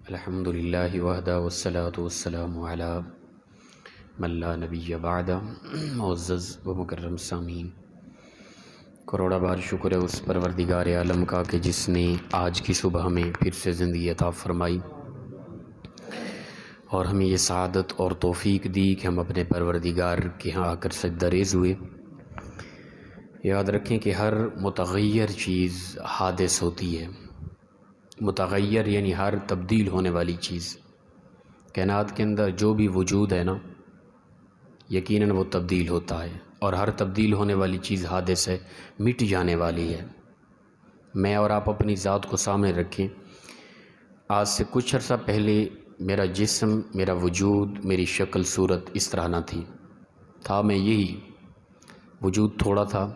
الحمدللہ وحدہ والصلاة والسلام علی من لا نبی بعدہ۔ معزز و مکرم سامعین، کروڑا بار شکر ہے اس پروردگار عالم کا کہ جس نے آج کی صبح ہمیں پھر سے زندگی عطا فرمائی اور ہمیں یہ سعادت اور توفیق دی کہ ہم اپنے پروردگار کے ہاں آ کر سجدہ ریز ہوئے۔ یاد رکھیں کہ ہر متغیر چیز حادث ہوتی ہے۔ متغیر یعنی ہر تبدیل ہونے والی چیز۔ کائنات کے اندر جو بھی وجود ہے نا، یقیناً وہ تبدیل ہوتا ہے، اور ہر تبدیل ہونے والی چیز حادث ہے، مٹ جانے والی ہے۔ میں اور آپ اپنی ذات کو سامنے رکھیں، آج سے کچھ عرصہ پہلے میرا جسم، میرا وجود، میری شکل صورت اس طرح نہ تھا میں یہی، وجود تھوڑا تھا،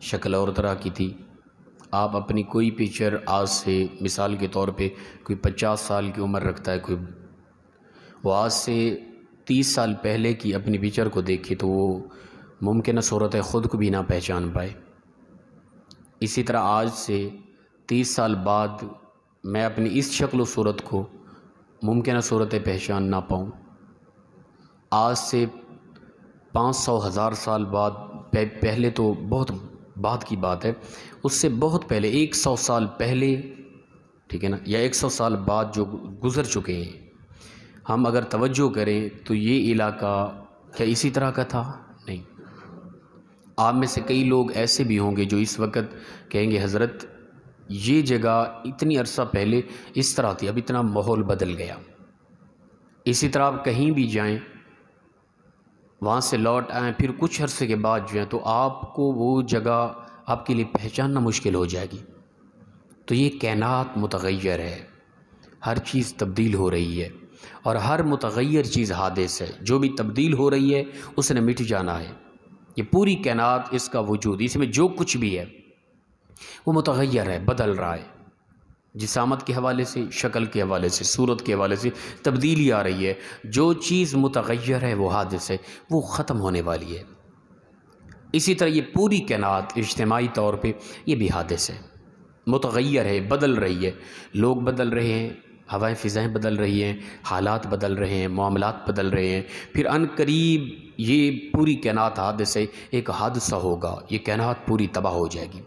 شکل اور طرح کی تھی۔ آپ اپنی کوئی پکچر آج سے مثال کے طور پہ کوئی 50 سال کی عمر رکھتا ہے، کوئی وہ آج سے 30 سال پہلے کی اپنی پکچر کو دیکھے تو وہ ممکنہ صورت ہے خود کو بھی نہ پہچان پائے۔ اسی طرح آج سے 30 سال بعد میں اپنی اس شکل و صورت کو ممکنہ صورت پہچان نہ پاؤں۔ آج سے 500 1000 سال بعد، پہلے تو بہت بعد کی بات ہے، اس سے بہت پہلے 100 سال پہلے، ٹھیک ہے نا، یا 100 سال بعد جو گزر چکے ہیں، ہم اگر توجہ کریں تو یہ علاقہ کیا اسی طرح کا تھا؟ نہیں۔ آپ میں سے کئی لوگ ایسے بھی ہوں گے جو اس وقت کہیں گے حضرت یہ جگہ اتنی عرصہ پہلے اس طرح تھی، اب اتنا ماحول بدل گیا۔ اسی طرح آپ کہیں بھی جائیں، وہاں سے لوٹ آئیں، پھر کچھ عرصے کے بعد جو ہے تو آپ کو وہ جگہ آپ کے لیے پہچاننا مشکل ہو جائے گی۔ تو یہ کائنات متغیر ہے، ہر چیز تبدیل ہو رہی ہے، اور ہر متغیر چیز حادث ہے۔ جو بھی تبدیل ہو رہی ہے اس نے مٹ جانا ہے۔ یہ پوری کائنات، اس کا وجود، اس میں جو کچھ بھی ہے وہ متغیر ہے، بدل رہا ہے۔ جسامت کے حوالے سے، شکل کے حوالے سے، صورت کے حوالے سے تبدیلی آ رہی ہے۔ جو چیز متغیر ہے وہ حادث ہے، وہ ختم ہونے والی ہے۔ اسی طرح یہ پوری کائنات اجتماعی طور پہ یہ بھی حادث ہے، متغیر ہے، بدل رہی ہے۔ لوگ بدل رہے ہیں، ہوائیں فضائیں بدل رہی ہیں، حالات بدل رہے ہیں، معاملات بدل رہے ہیں۔ پھر ان قریب یہ پوری کائنات حادث ہے، ایک حادثہ ہوگا، یہ کائنات پوری تباہ ہو جائے گی۔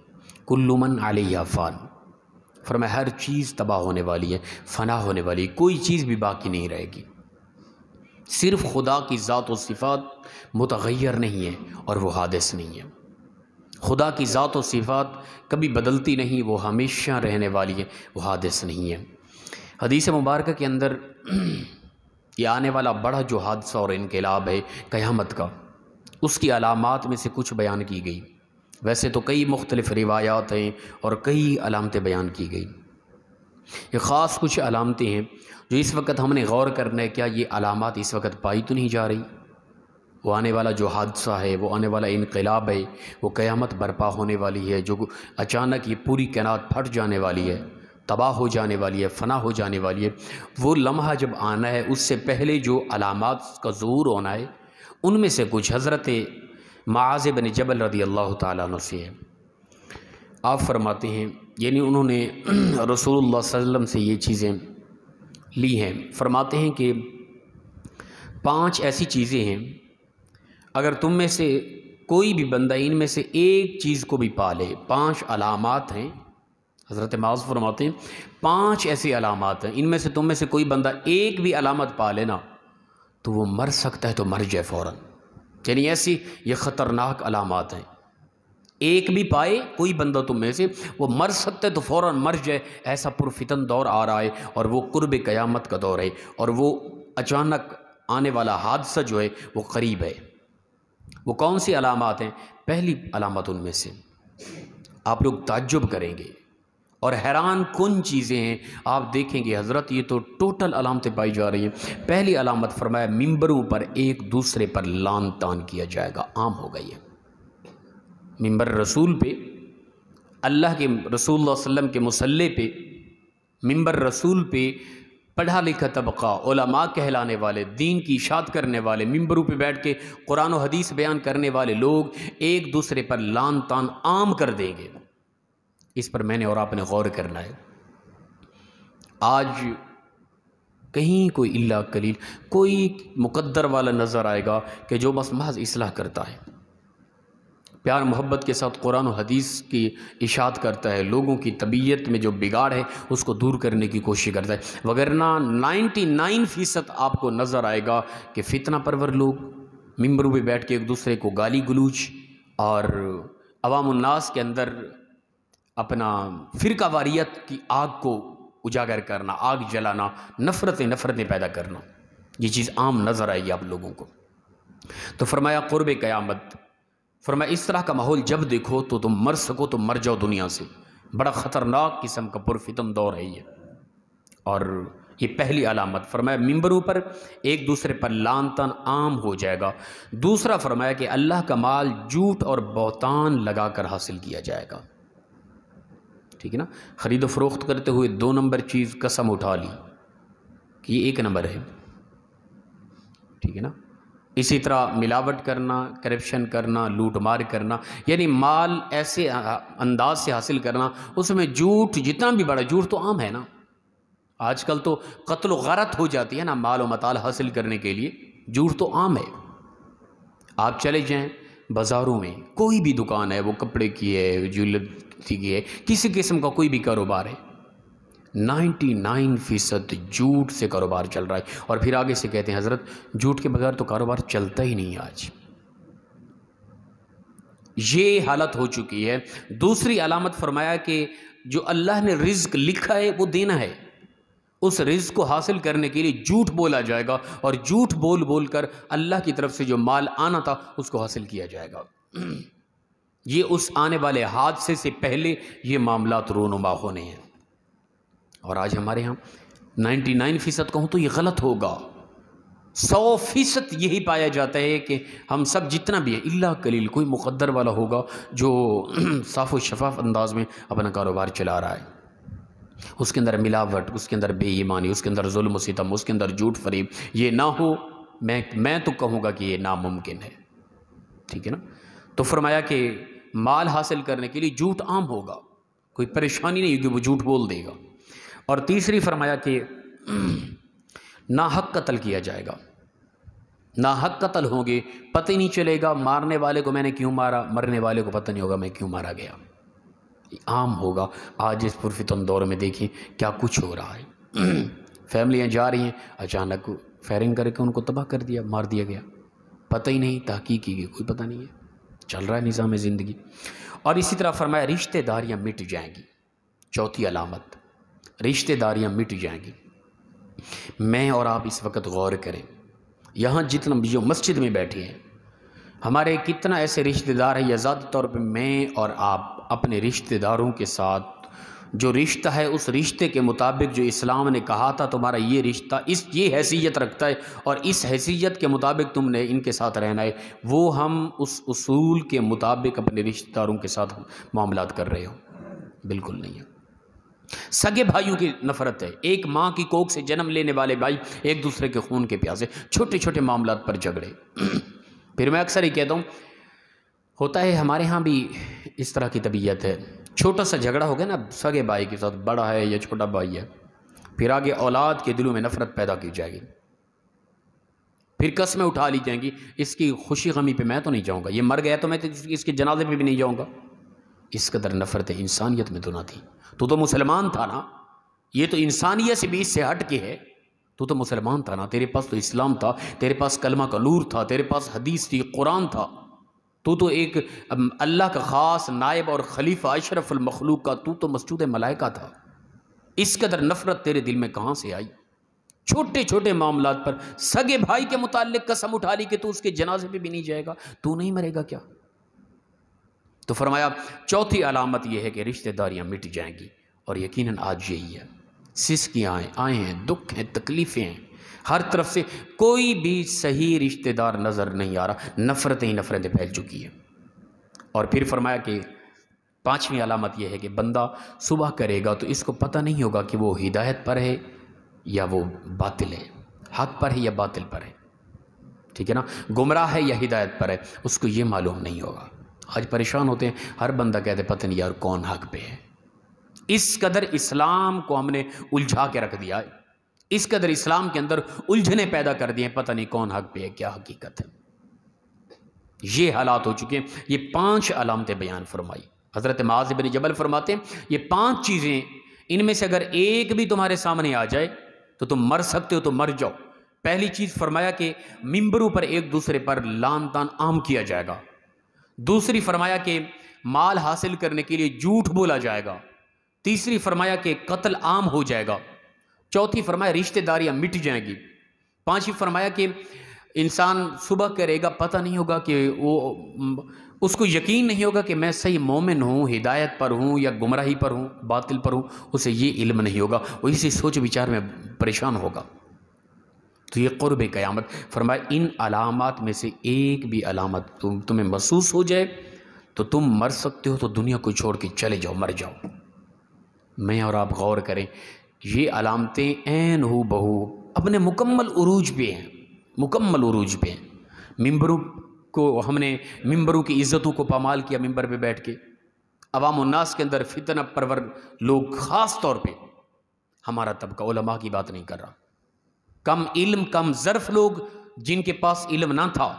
کل من علیہا فان، فرمایا ہر چیز تباہ ہونے والی ہے، فنا ہونے والی ہے، کوئی چیز بھی باقی نہیں رہے گی۔ صرف خدا کی ذات و صفات متغیر نہیں ہے اور وہ حادث نہیں ہے۔ خدا کی ذات و صفات کبھی بدلتی نہیں، وہ ہمیشہ رہنے والی ہے، وہ حادث نہیں ہے۔ حدیث مبارکہ کے اندر یہ آنے والا بڑا جو حادثہ اور انقلاب ہے قیامت کا، اس کی علامات میں سے کچھ بیان کی گئی۔ ویسے تو کئی مختلف روایات ہیں اور کئی علامتیں بیان کی گئی۔ یہ خاص کچھ علامتیں ہیں جو اس وقت ہم نے غور کرنا ہے، کیا یہ علامات اس وقت پائی تو نہیں جا رہی؟ وہ آنے والا جو حادثہ ہے، وہ آنے والا انقلاب ہے، وہ قیامت برپا ہونے والی ہے، جو اچانک یہ پوری کائنات پھٹ جانے والی ہے، تباہ ہو جانے والی ہے، فنا ہو جانے والی ہے۔ وہ لمحہ جب آنا ہے، اس سے پہلے جو علامات کا ظہور ہونا ہے، ان میں سے کچھ حضرت معاذ بن جبل رضی اللہ تعالیٰ عنہ سے ہے۔ آپ فرماتے ہیں، یعنی انہوں نے رسول اللہ صلی اللہ علیہ وسلم سے یہ چیزیں لی ہیں، فرماتے ہیں کہ 5 ایسی چیزیں ہیں، اگر تم میں سے کوئی بھی بندہ ان میں سے ایک چیز کو بھی پا لے، 5 علامات ہیں۔ حضرت معاذ فرماتے ہیں 5 ایسی علامات ہیں، ان میں سے تم میں سے کوئی بندہ ایک بھی علامت پا لینا تو وہ مر سکتا ہے، تو مر جائے فوراً۔ یعنی ایسی یہ خطرناک علامات ہیں، ایک بھی پائے کوئی بندہ تم میں سے، وہ مر سکتا ہے تو فوراً مر جائے۔ ایسا پرفتن دور آ رہا ہے، اور وہ قرب قیامت کا دور ہے، اور وہ اچانک آنے والا حادثہ جو ہے وہ قریب ہے۔ وہ کون سی علامات ہیں؟ پہلی علامت ان میں سے آپ لوگ تعجب کریں گے اور حیران کن چیزیں ہیں، آپ دیکھیں گے حضرت یہ تو ٹوٹل علامتیں پائی جا رہی ہیں۔ پہلی علامت فرمایا ممبروں پر ایک دوسرے پر لان تان کیا جائے گا، عام ہو گئی ہے۔ ممبر رسول پہ، اللہ کے رسول اللہ علیہ وسلم کے مصلی پہ، ممبر رسول پہ پڑھا لکھا طبقہ، علماء کہلانے والے، دین کی اشاعت کرنے والے، ممبروں پہ بیٹھ کے قرآن و حدیث بیان کرنے والے لوگ ایک دوسرے پر لان تان عام کر دیں گے۔ اس پر میں نے اور آپ نے غور کرنا ہے۔ آج کہیں کوئی الا قلیل، کوئی مقدر والا نظر آئے گا کہ جو بس محض اصلاح کرتا ہے، پیار محبت کے ساتھ قرآن و حدیث کی اشاعت کرتا ہے، لوگوں کی طبیعت میں جو بگاڑ ہے اس کو دور کرنے کی کوشش کرتا ہے، وگرنہ 99% آپ کو نظر آئے گا کہ فتنہ پرور لوگ ممبروں پہ بیٹھ کے ایک دوسرے کو گالی گلوچ اور عوام الناس کے اندر اپنا فرقہ واریت کی آگ کو اجاگر کرنا، آگ جلانا، نفرتیں پیدا کرنا، یہ چیز عام نظر آئے گی آپ لوگوں کو۔ تو فرمایا قرب قیامت، فرمایا اس طرح کا ماحول جب دیکھو تو تم مر سکو تو مر جاؤ دنیا سے، بڑا خطرناک قسم کا پرفتن دور ہے یہ۔ اور یہ پہلی علامت، فرمایا ممبروں پر ایک دوسرے پر لعن طعن عام ہو جائے گا۔ دوسرا فرمایا کہ اللہ کا مال جھوٹ اور بہتان لگا کر حاصل کیا جائے گا، ٹھیک ہے نا، خرید و فروخت کرتے ہوئے 2 نمبر چیز قسم اٹھا لی کہ یہ 1 نمبر ہے، ٹھیک ہے نا۔ اسی طرح ملاوٹ کرنا، کرپشن کرنا، لوٹ مار کرنا، یعنی مال ایسے انداز سے حاصل کرنا، اس میں جھوٹ جتنا بھی بڑا، جھوٹ تو عام ہے نا، آج کل تو قتل و غارت ہو جاتی ہے نا مال و متال حاصل کرنے کے لیے، جھوٹ تو عام ہے۔ آپ چلے جائیں بازاروں میں، کوئی بھی دکان ہے، وہ کپڑے کی ہے، جیولری کی ہے، کسی قسم کا کوئی بھی کاروبار ہے، 99% جھوٹ سے کاروبار چل رہا ہے، اور پھر آگے سے کہتے ہیں حضرت جھوٹ کے بغیر تو کاروبار چلتا ہی نہیں آج، یہ حالت ہو چکی ہے۔ دوسری علامت فرمایا کہ جو اللہ نے رزق لکھا ہے وہ دینا ہے، اس رزق کو حاصل کرنے کے لیے جھوٹ بولا جائے گا، اور جھوٹ بول بول کر اللہ کی طرف سے جو مال آنا تھا اس کو حاصل کیا جائے گا۔ یہ اس آنے والے حادثے سے پہلے یہ معاملات رونما ہونے ہیں، اور آج ہمارے ہاں 99% کہوں تو یہ غلط ہوگا، 100% یہی پایا جاتا ہے کہ ہم سب جتنا بھی ہے الا قلیل کوئی مقدر والا ہوگا جو صاف و شفاف انداز میں اپنا کاروبار چلا رہا ہے، اس کے اندر ملاوٹ، اس کے اندر بے ایمانی، اس کے اندر ظلم و ستم، اس کے اندر جھوٹ فریب، یہ نہ ہو، میں تو کہوں گا کہ یہ ناممکن ہے، ٹھیک ہے نا۔ تو فرمایا کہ مال حاصل کرنے کے لیے جھوٹ عام ہوگا، کوئی پریشانی نہیں ہوگی، وہ جھوٹ بول دے گا۔ اور تیسری فرمایا کہ ناحق قتل کیا جائے گا، ناحق قتل ہوں گے، پتہ ہی نہیں چلے گا مارنے والے کو میں نے کیوں مارا، مرنے والے کو پتہ نہیں ہوگا میں کیوں مارا گیا، عام ہوگا۔ آج اس پرفتن دور میں دیکھیں کیا کچھ ہو رہا ہے، فیملیاں جا رہی ہیں، اچانک فائرنگ کر کے ان کو تباہ کر دیا، مار دیا گیا، پتہ ہی نہیں، تحقیق کی کوئی پتہ نہیں ہے، چل رہا ہے نظام زندگی۔ اور اسی طرح فرمایا رشتہ داریاں مٹ جائیں گی، چوتھی علامت، رشتہ داریاں مٹ جائیں گی۔ میں اور آپ اس وقت غور کریں، یہاں جتنا جو مسجد میں بیٹھے ہیں ہمارے کتنا ایسے رشتہ دار ہیں، یا ذاتی طور پہ میں اور آپ اپنے رشتہ داروں کے ساتھ جو رشتہ ہے اس رشتے کے مطابق جو اسلام نے کہا تھا تمہارا یہ رشتہ یہ حیثیت رکھتا ہے اور اس حیثیت کے مطابق تم نے ان کے ساتھ رہنا ہے، وہ ہم اس اصول کے مطابق اپنے رشتہ داروں کے ساتھ معاملات کر رہے ہو؟ بالکل نہیں ہے۔ سگے بھائیوں کی نفرت ہے، ایک ماں کی کوکھ سے جنم لینے والے بھائی ایک دوسرے کے خون کے پیاسے، چھوٹے چھوٹے معاملات پر جھگڑے۔ پھر میں اکثر ہی کہتا ہوں، ہوتا ہے ہمارے ہاں بھی اس طرح کی طبیعت ہے، چھوٹا سا جھگڑا ہو گیا نا سگے بھائی کے ساتھ، بڑا ہے یا چھوٹا بھائی ہے، پھر آگے اولاد کے دلوں میں نفرت پیدا کی جائے گی، پھر قسمیں اٹھا لی جائیں گی، اس کی خوشی غمی پہ میں تو نہیں جاؤں گا، یہ مر گیا تو میں اس کے جنازے پہ بھی نہیں جاؤں گا۔ اس قدر نفرت انسانیت میں تو نہ تھی، تو مسلمان تھا نا، یہ تو انسانیت سے بھی اس سے ہٹ کے ہے، تو مسلمان تھا نا، تیرے پاس تو اسلام تھا، تیرے پاس کلمہ کا نور تھا، تیرے پاس حدیث تھی، قرآن تھا، تو ایک اللہ کا خاص نائب اور خلیفہ اشرف المخلوق کا، تو مسجود ملائکہ تھا، اس قدر نفرت تیرے دل میں کہاں سے آئی؟ چھوٹے چھوٹے معاملات پر سگے بھائی کے متعلق قسم اٹھا لی کہ تو اس کے جنازے پہ بھی نہیں جائے گا، تو نہیں مرے گا کیا؟ تو فرمایا چوتھی علامت یہ ہے کہ رشتہ داریاں مٹ جائیں گی، اور یقیناً آج یہی ہے، سسکیاں آئے ہیں، دکھ ہیں، تکلیفیں ہیں، ہر طرف سے کوئی بھی صحیح رشتہ دار نظر نہیں آ رہا، نفرتیں ہی نفرتیں پھیل چکی ہیں۔ اور پھر فرمایا کہ پانچویں علامت یہ ہے کہ بندہ صبح کرے گا تو اس کو پتہ نہیں ہوگا کہ وہ ہدایت پر ہے یا وہ باطل ہے، حق پر ہے یا باطل پر ہے، ٹھیک ہے نا، گمراہ ہے یا ہدایت پر ہے، اس کو یہ معلوم نہیں ہوگا۔ آج پریشان ہوتے ہیں، ہر بندہ کہتے پتہ نہیں یار کون حق پہ ہے، اس قدر اسلام کو ہم نے الجھا کے رکھ دیا ہے، اس قدر اسلام کے اندر الجھنیں پیدا کر دی ہیں، پتہ نہیں کون حق پہ ہے، کیا حقیقت ہے۔ یہ حالات ہو چکے ہیں۔ یہ 5 علامتیں بیان فرمائی۔ حضرت معاذ بن جبل فرماتے ہیں یہ 5 چیزیں، ان میں سے اگر ایک بھی تمہارے سامنے آ جائے تو تم مر سکتے ہو، تو مر جاؤ۔ پہلی چیز فرمایا کہ ممبروں پر ایک دوسرے پر لعن طعن عام کیا جائے گا۔ دوسری فرمایا کہ مال حاصل کرنے کے لیے جھوٹ بولا جائے گا۔ تیسری فرمایا کہ قتل عام ہو جائے گا۔ چوتھی فرمایا رشتہ داریاں مٹ جائیں گی۔ پانچویں فرمایا کہ انسان صبح کرے گا، پتہ نہیں ہوگا کہ اس کو یقین نہیں ہوگا کہ میں صحیح مومن ہوں، ہدایت پر ہوں یا گمراہی پر ہوں، باطل پر ہوں، اسے یہ علم نہیں ہوگا، وہ اسی سوچ وچار میں پریشان ہوگا۔ تو یہ قرب قیامت۔ فرمایا ان علامات میں سے ایک بھی علامت تمہیں محسوس ہو جائے تو تم مر سکتے ہو، تو دنیا کو چھوڑ کے چلے جاؤ، مر جاؤ۔ میں اور آپ غور کریں، یہ علامتیں عین ہو بہو اپنے مکمل عروج پہ ہیں، مکمل عروج پہ ہیں۔ ممبروں کو ہم نے ممبروں کی عزتوں کو پامال کیا، ممبر پہ بیٹھ کے عوام الناس کے اندر فتنہ پرور لوگ، خاص طور پہ ہمارا طبقہ، علماء کی بات نہیں کر رہا، کم علم کم ظرف لوگ جن کے پاس علم نہ تھا،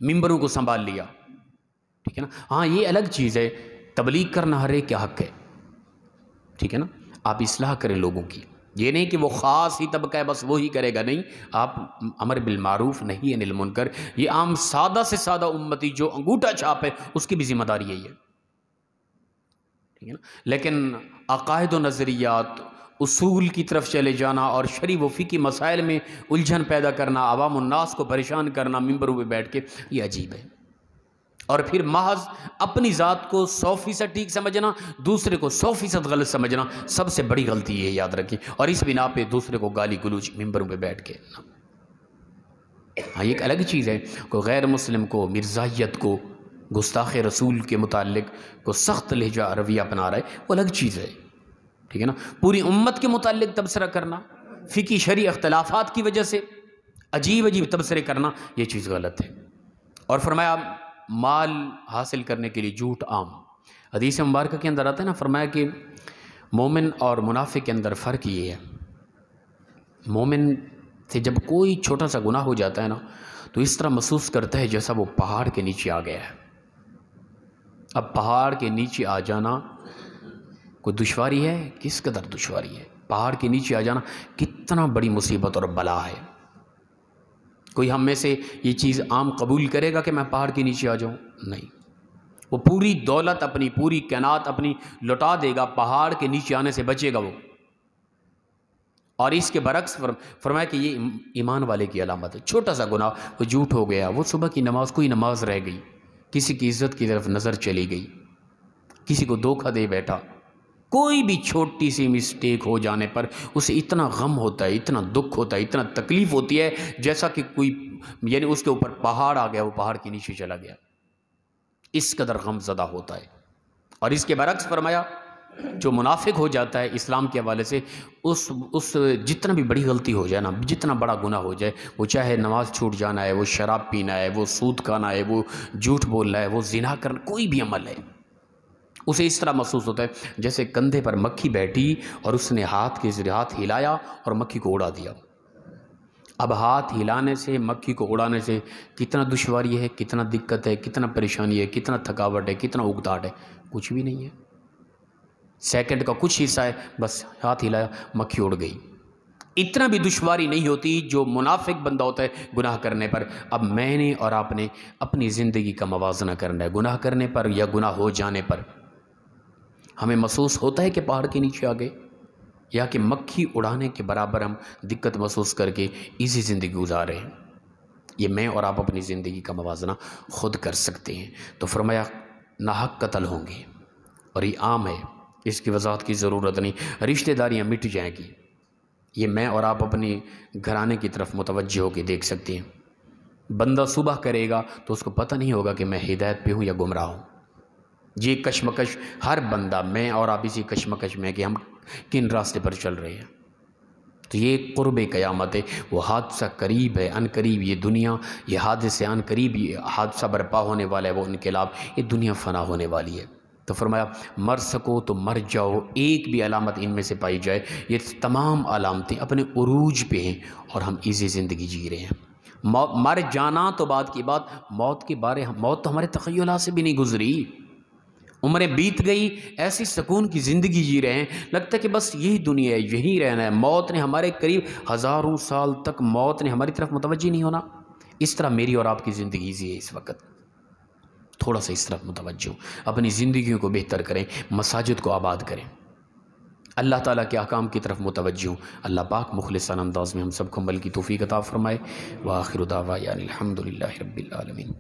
ممبروں کو سنبھال لیا، ٹھیک ہے نا۔ ہاں یہ الگ چیز ہے، تبلیغ کرنا ہر ایک کا حق ہے، ٹھیک ہے نا۔ آپ اصلاح کریں لوگوں کی، یہ نہیں کہ وہ خاص ہی طبقہ ہے بس وہی کرے گا، نہیں، آپ امر بالمعروف نہی عن المنکر، یہ عام سادہ سے سادہ امتی جو انگوٹھا چھاپ ہے اس کی بھی ذمہ داری یہی ہے، ٹھیک ہے نا۔ لیکن عقائد و نظریات، اصول کی طرف چلے جانا اور شرعی و فقہی مسائل میں الجھن پیدا کرنا، عوام الناس کو پریشان کرنا ممبروں پہ بیٹھ کے، یہ عجیب ہے۔ اور پھر محض اپنی ذات کو 100% ٹھیک سمجھنا، دوسرے کو 100% غلط سمجھنا، سب سے بڑی غلطی ہے، یاد رکھیں۔ اور اس بنا پہ دوسرے کو گالی گلوچ ممبروں پہ بیٹھ کے، ہاں یہ ایک الگ چیز ہے۔ کوئی غیر مسلم کو، مرزائیت کو، گستاخ رسول کے متعلق کو سخت لہجہ رویہ اپنا رہا ہے، وہ الگ چیز ہے، ٹھیک ہے نا۔ پوری امت کے متعلق تبصرہ کرنا، فقہی شرعی اختلافات کی وجہ سے عجیب عجیب تبصرے کرنا، یہ چیز غلط ہے۔ اور فرمایا مال حاصل کرنے کے لیے جھوٹ عام۔ حدیث مبارکہ کے اندر آتا ہے نا، فرمایا کہ مومن اور منافق کے اندر فرق یہ ہے، مومن سے جب کوئی چھوٹا سا گناہ ہو جاتا ہے نا تو اس طرح محسوس کرتا ہے جیسا وہ پہاڑ کے نیچے آ گیا ہے۔ اب پہاڑ کے نیچے آ جانا کوئی دشواری ہے؟ کس قدر دشواری ہے؟ پہاڑ کے نیچے آ جانا کتنا بڑی مصیبت اور بلا ہے۔ کوئی ہم میں سے یہ چیز عام قبول کرے گا کہ میں پہاڑ کے نیچے آ جاؤں؟ نہیں، وہ پوری دولت اپنی، پوری کائنات اپنی لوٹا دے گا، پہاڑ کے نیچے آنے سے بچے گا وہ۔ اور اس کے برعکس فرمایا کہ یہ ایمان والے کی علامت ہے۔ چھوٹا سا گناہ، وہ جھوٹ ہو گیا، وہ صبح کی نماز، کوئی نماز رہ گئی، کسی کی عزت کی طرف نظر چلی گئی، کسی کو دھوکہ دے بیٹھا، کوئی بھی چھوٹی سی مسٹیک ہو جانے پر اسے اتنا غم ہوتا ہے، اتنا دکھ ہوتا ہے، اتنا تکلیف ہوتی ہے جیسا کہ کوئی یعنی اس کے اوپر پہاڑ آ گیا، وہ پہاڑ کے نیچے چلا گیا، اس قدر غم زدہ ہوتا ہے۔ اور اس کے برعکس فرمایا جو منافق ہو جاتا ہے اسلام کے حوالے سے، اس جتنا بھی بڑی غلطی ہو جائے نا، جتنا بڑا گناہ ہو جائے، وہ چاہے نماز چھوٹ جانا ہے، وہ شراب پینا ہے، وہ سود کھانا ہے، وہ جھوٹ بولنا ہے، وہ زنا کرنا، کوئی بھی عمل ہے، اسے اس طرح محسوس ہوتا ہے جیسے کندھے پر مکھی بیٹھی اور اس نے ہاتھ کے ذریعے ہاتھ ہلایا اور مکھی کو اڑا دیا۔ اب ہاتھ ہلانے سے، مکھی کو اڑانے سے کتنا دشواری ہے، کتنا دقت ہے، کتنا پریشانی ہے، کتنا تھکاوٹ ہے، کتنا اگتاٹ ہے، کچھ بھی نہیں ہے، سیکنڈ کا کچھ حصہ ہے، بس ہاتھ ہلایا، مکھی اڑ گئی۔ اتنا بھی دشواری نہیں ہوتی جو منافق بندہ ہوتا ہے گناہ کرنے پر۔ اب میں نے اور آپ نے اپنی زندگی کا موازنہ کرنا ہے، گناہ کرنے پر یا گناہ ہو جانے پر ہمیں محسوس ہوتا ہے کہ پہاڑ کے نیچے آ گئے، یا کہ مکھی اڑانے کے برابر ہم دقت محسوس کر کے ایزی زندگی گزار رہے ہیں۔ یہ میں اور آپ اپنی زندگی کا موازنہ خود کر سکتے ہیں۔ تو فرمایا ناحق قتل ہوں گے، اور یہ عام ہے، اس کی وضاحت کی ضرورت نہیں، رشتہ داریاں مٹ جائیں گی، یہ میں اور آپ اپنے گھرانے کی طرف متوجہ ہو کے دیکھ سکتے ہیں۔ بندہ صبح کرے گا تو اس کو پتہ نہیں ہوگا کہ میں ہدایت پہ ہوں یا گمراہ ہوں۔ یہ کشمکش ہر بندہ، میں اور آپ اسی کشمکش میں کہ ہم کن راستے پر چل رہے ہیں۔ تو یہ قرب قیامت ہے، وہ حادثہ قریب ہے، ان قریب یہ دنیا، یہ حادثے ان قریب یہ حادثہ برپا ہونے والا ہے، وہ انقلاب، یہ دنیا فنا ہونے والی ہے۔ تو فرمایا مر سکو تو مر جاؤ، ایک بھی علامت ان میں سے پائی جائے، یہ تمام علامتیں اپنے عروج پہ ہیں اور ہم ایزی زندگی جی رہے ہیں۔ مر جانا تو بات کی بات، موت کے بارے موت تو ہمارے تخیلات سے بھی نہیں گزری، عمریں بیت گئی، ایسی سکون کی زندگی جی رہے ہیں، لگتا ہے کہ بس یہی دنیا ہے، یہی رہنا ہے۔ موت نے ہمارے قریب ہزاروں سال تک موت نے ہماری طرف متوجہ نہیں ہونا۔ اس طرح میری اور آپ کی زندگی جی ہے اس وقت، تھوڑا سا اس طرف متوجہ ہوں، اپنی زندگیوں کو بہتر کریں، مساجد کو آباد کریں، اللہ تعالیٰ کے احکام کی طرف متوجہ ہوں۔ اللہ پاک مخلصانہ انداز میں ہم سب کو عمل کی توفیق عطا فرمائے۔ وآخر دعوانا الحمد للہ رب العالمین۔